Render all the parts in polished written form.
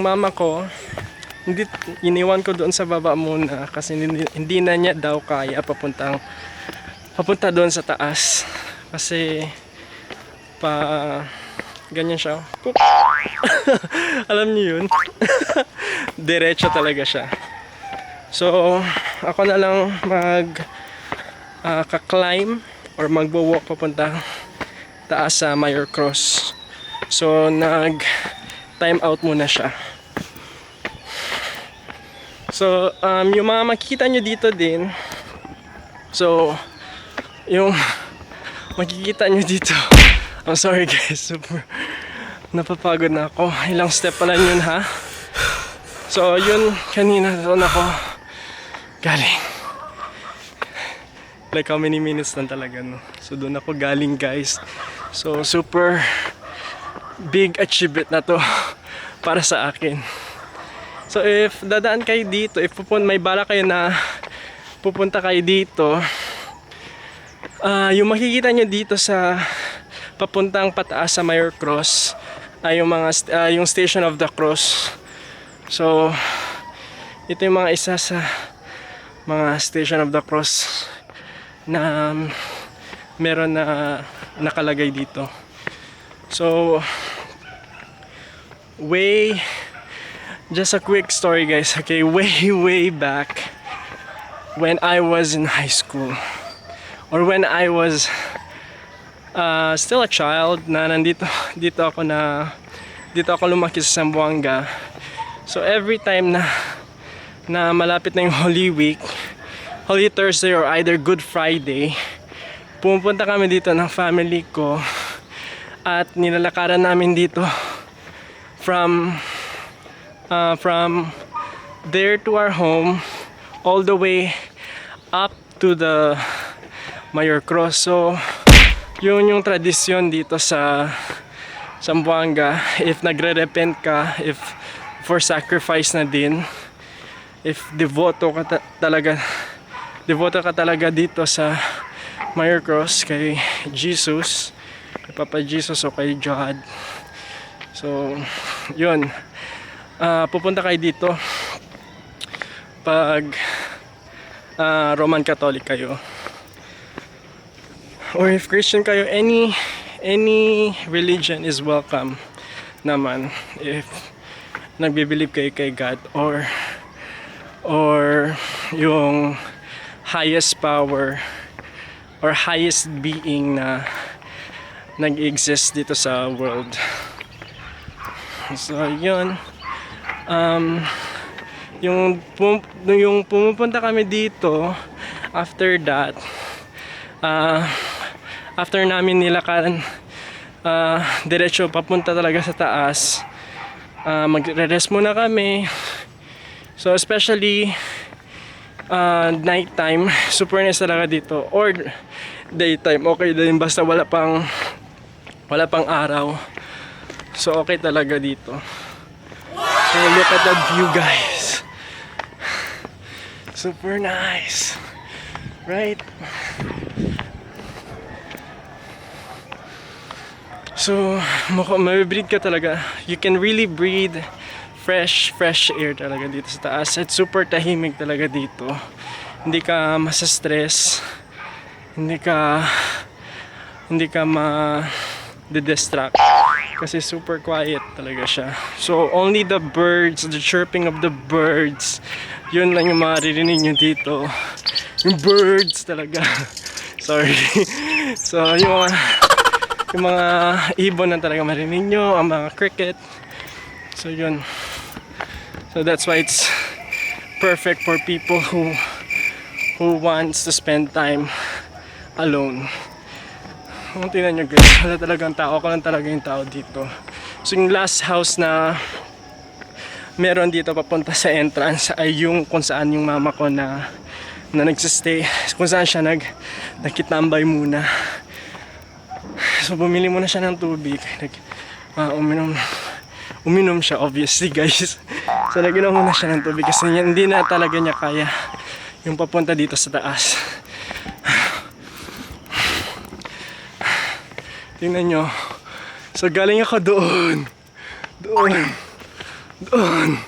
mama ko, iniwan ko doon sa baba muna kasi hindi na niya daw kaya papunta doon sa taas kasi ganyan siya. Alam niyo yun. Diretso talaga siya. So ako na lang ka-climb or magwo-walk papunta taas sa Mayor Cross. So nag time out muna siya. So yung mga makikita nyo dito din, so yung makikita nyo dito, I'm sorry guys, super napapagod na ako. Ilang step pala yun ha. So yun, kanina doon ako galing. Like how many minutes lang talaga, no? So doon ako galing guys. So super big achievement na to para sa akin. So if dadaan kayo dito, if may bala kayo na pupunta kayo dito, yung makikita nyo dito sa papuntang pataas sa Mayor Cross ay yung Station of the Cross. So ito yung mga isa sa mga Station of the Cross na meron na nakalagay dito. So just a quick story guys, okay, way back when I was in high school or when I was still a child na dito ako lumaki sa Zamboanga. So every time na malapit na yung Holy Week, Holy Thursday or either Good Friday, pumunta kami dito ng family ko at nilalakaran namin dito from there to our home all the way up to the Mayor Cross. So yun yung tradisyon dito sa Zamboanga. If nagre-repent ka, if for sacrifice na din, if devoto ka talaga dito sa Mayor Cross kay Jesus, kay Papa Jesus o kay God. So yun, pupunta kayo dito pag Roman Catholic kayo, or if Christian kayo, any religion is welcome naman if nagbe-believe kayo kay God or yung highest power or highest being na nag-exist dito sa world. So yun, yung pumupunta kami dito, after that, after namin nilakaran diretso papunta talaga sa taas, magre-rest muna kami. So especially night time, super nice talaga dito, or daytime okay din basta wala pang araw. So okay talaga dito. So look at that view guys, super nice, right? So may-breathe ka talaga. You can really breathe fresh air talaga dito sa taas. At super tahimik talaga dito. Hindi ka masa-stress, hindi ka ma-distract kasi super quiet talaga siya. So only the birds, the chirping of the birds, yun lang yung maririnig nyo dito. Yung birds talaga. Sorry. So yung mga ibon na talaga marinig nyo, ang mga cricket. So yun. So that's why it's perfect for people who wants to spend time alone. Kung tingnan nyo guys, wala talagang tao. Ako lang talaga yung tao dito. So yung last house na meron dito papunta sa entrance ay yung kung saan yung mama ko na nagsistay, kung saan siya nagkitambay muna. So bumili muna siya ng tubig, uminom siya obviously guys. So naginom muna siya ng tubig kasi hindi na talaga niya kaya yung papunta dito sa taas. Tingnan nyo. So galing ako doon Doon.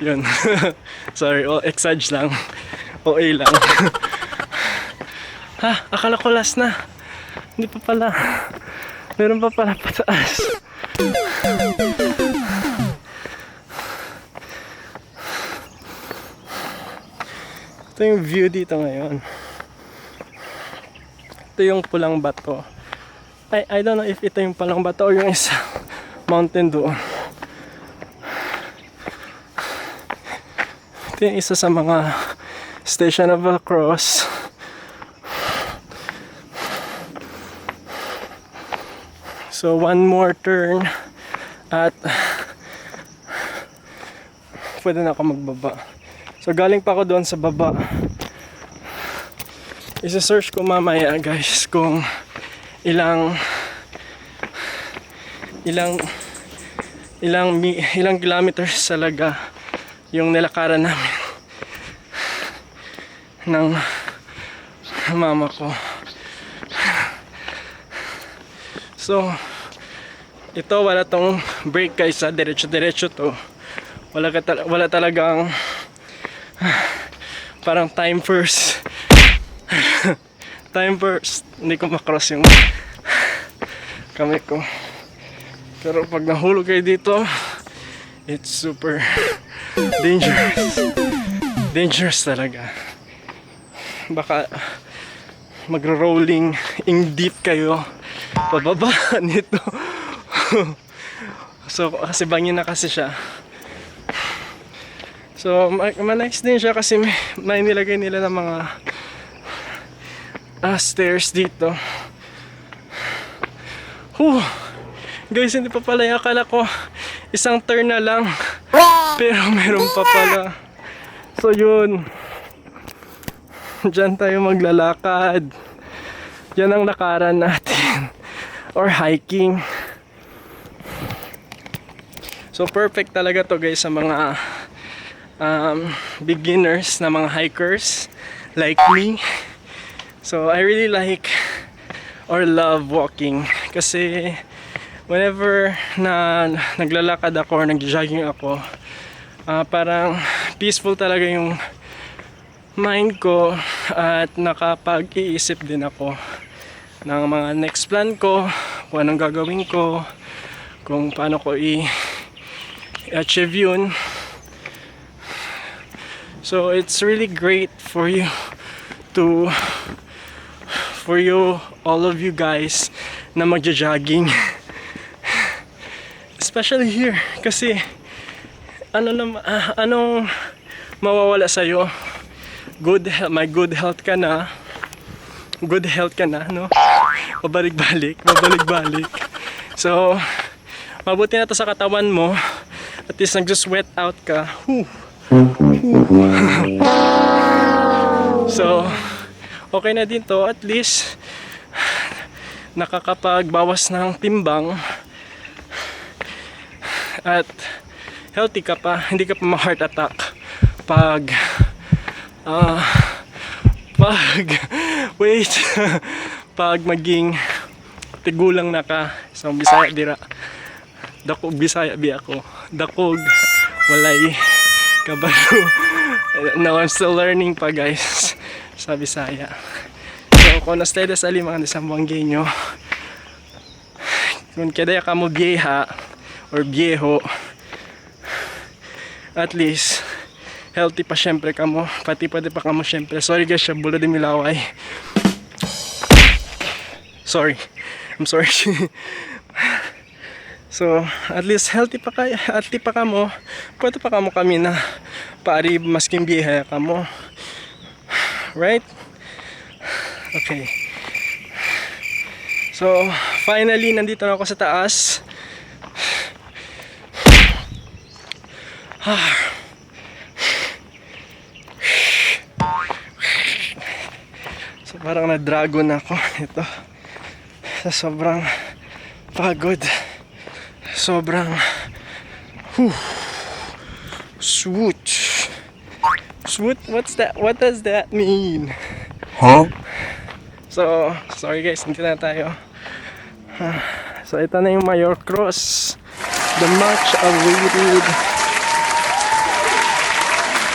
Yun. Sorry, exage lang. OA lang. Ha, akala ko last na. Hindi pa pala. Meron pa pala pataas. Ito yung view dito ngayon. Ito yung pulang bato. I don't know if ito yung pulang bato o yung isa mountain doon. Ito yung isa sa mga station of the cross. So one more turn at pwede na ako magbaba. So galing pa ako doon sa baba. Isa-search ko mamaya guys kung ilang kilometers talaga yung nilakaran namin ng mama ko. So ito wala tong break guys, diretso to. Wala talagang parang time first. Time first. Hindi ko makross yung kamay ko. Pero pag nahulog kayo dito, it's super dangerous. Dangerous talaga. Baka magro-rolling in deep kayo pababa nito. So kasi bangin na kasi siya. So nice din siya kasi may nilagay nila ng mga stairs dito. Guys, hindi pa pala yung akala ko isang turn na lang, pero meron pa pala. So yun, dyan tayo maglalakad. Yan ang lakaran natin or hiking. So perfect talaga to guys sa mga beginners na mga hikers like me. So I really like or love walking kasi whenever na naglalakad ako or nag-jogging ako, parang peaceful talaga yung mind ko at nakapag-iisip din ako ng mga next plan ko, kung anong gagawin ko, kung paano ko i-achieve yun. So it's really great for you all of you guys na magja-jogging. Especially here kasi anong mawawala sa'yo? May good health ka na, no? Babalik-balik. So mabuti na to sa katawan mo, at least nag-sweat out ka. So okay na din to, at least nakakapagbawas ng timbang at healthy ka pa, hindi ka pa ma-heart attack pag pag maging tigulang na ka. So Bisaya dira, dakog Bisaya bi ako, dakog walay kabalo. Now I'm still learning pa guys sa Bisaya. So kung nastay sa mga Zamboangueño, kung kaya ka mo vieja or viejo, at least healthy pa syempre ka mo, pati pa ka mo syempre. Sorry guys, siya bulo din milaway. I'm sorry. So at least healthy pa ka mo, pwede pa ka mo kami na paari masking vieja ka mo, right? Okay. So finally nandito na ako sa taas. So parang na-dragon ako ito sa sobrang pagod, sobrang swoot. What's that? What does that mean? So sorry guys, hindi na tayo. So ito na yung Mayor Cross the much awaited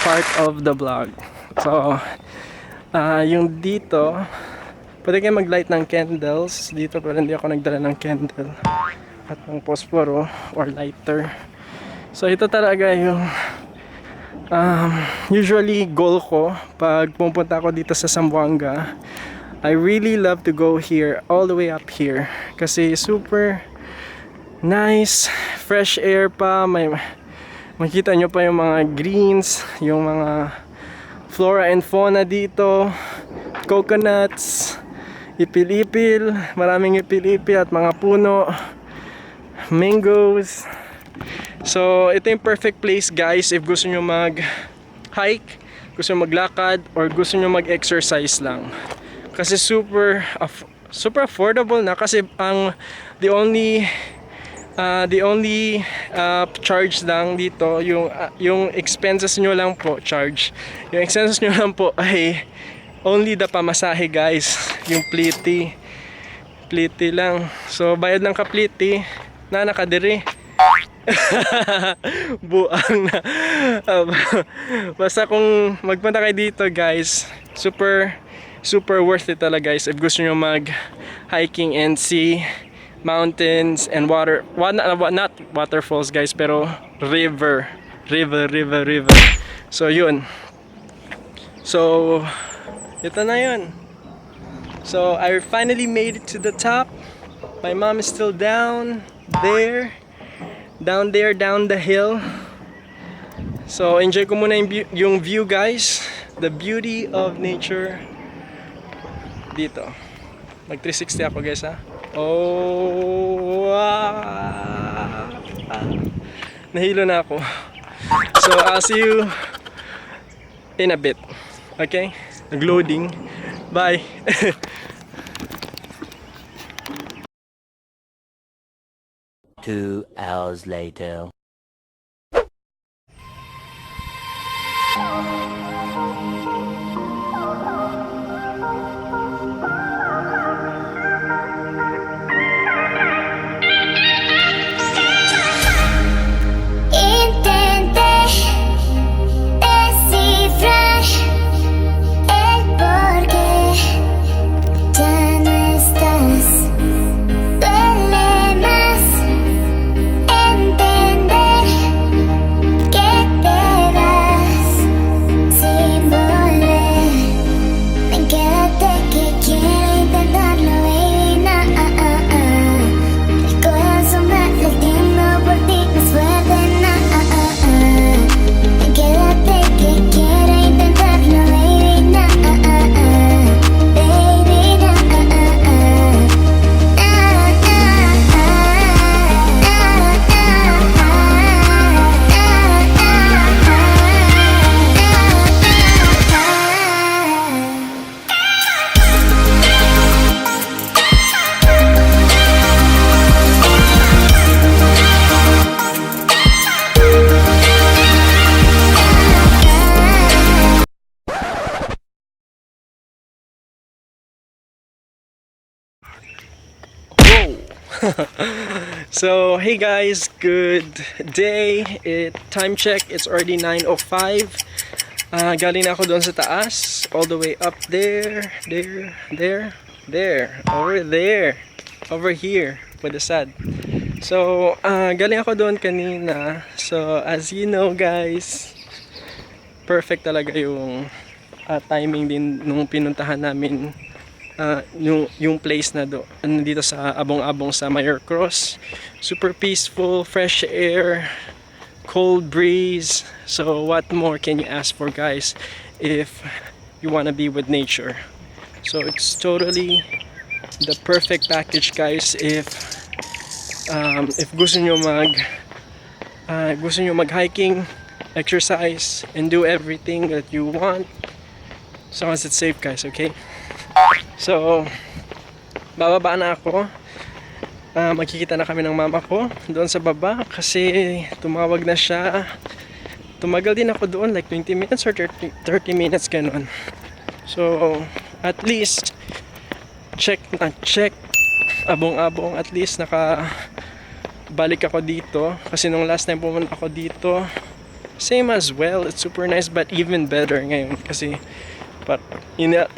part of the vlog. So, yung dito, pwede kayo mag-light ng candles dito, pero hindi ako nagdala ng candle at ng posporo or lighter. So, ito talaga yung usually goal ko pag pumunta ako dito sa Zamboanga. I really love to go here, all the way up here, kasi super nice, fresh air pa, may makita nyo pa yung mga greens, yung mga flora and fauna dito, coconuts, ipil-ipil, maraming ipil-ipil at mga puno, mangoes. So ito yung perfect place guys if gusto nyo mag-hike, gusto nyo maglakad, or gusto nyo mag-exercise lang. Kasi super affordable na, kasi ang the only charge lang dito, yung expenses nyo lang po, yung expenses nyo lang po ay only the pamasahe guys, yung pliti lang. So bayad ng kapliti na nakadiri. Buang na. Basta kung magpunta kayo dito guys, super worth it talaga guys if gusto nyo mag hiking and see mountains and water, not waterfalls guys, pero river. So yun, so ito na yun. So I finally made it to the top. My mom is still down the hill. So enjoy ko muna yung view guys, the beauty of nature dito. Mag 360 ako guys ha. Oh, nahilo na ako. So I'll see you in a bit. Okay? Nag-loading. Bye. 2 hours later. So hey guys, good day. Time check, it's already 9:05. Galing na ako doon sa taas, all the way up there, over here with the sad. So galing ako doon kanina. So as you know guys, perfect talaga yung timing din nung pinuntahan namin yung place na dito sa Abong-Abong sa Mayor Cross. Super peaceful, fresh air, cold breeze. So what more can you ask for guys if you want to be with nature? So it's totally the perfect package guys if gusto nyo mag-hiking, exercise, and do everything that you want, as long as it's safe guys, okay? So bababa na ako. Magkikita na kami ng mama ko doon sa baba kasi tumawag na siya. Tumagal din ako doon like 20 minutes or 30 minutes ganun. So at least check Abong-Abong, at least balik ako dito. Kasi nung last time pumunta ako dito, same as well. It's super nice but even better ngayon. Kasi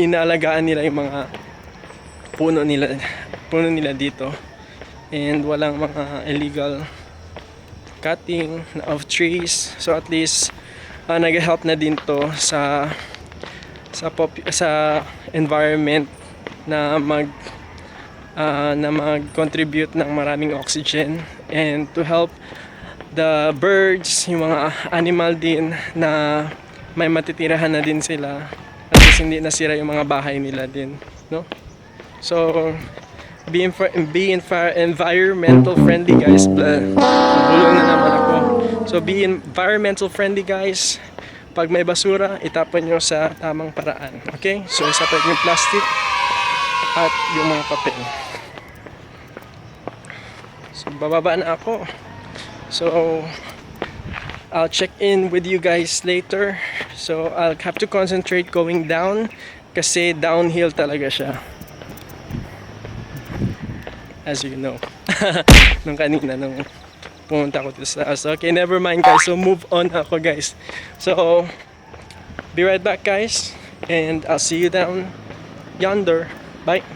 inaalagaan nila yung mga puno nila dito. And walang mga illegal cutting of trees. So at least nag-help na din to sa environment na mag-contribute ng maraming oxygen and to help the birds, yung mga animal din na may matitirahan na din sila at least hindi nasira yung mga bahay nila din, no? So be environmental friendly, guys. Bulong na naman ako. So be environmental friendly, guys. Pag may basura, itapon nyo sa tamang paraan. Okay? So separate yung plastic at yung mga papel. So bababa na ako. So I'll check in with you guys later. So I'll have to concentrate going down kasi downhill talaga siya. As you know. Nung kanina nung pumunta ako dito sa house. Okay, never mind, guys. So move on ako, guys. So be right back, guys. And I'll see you down yonder. Bye.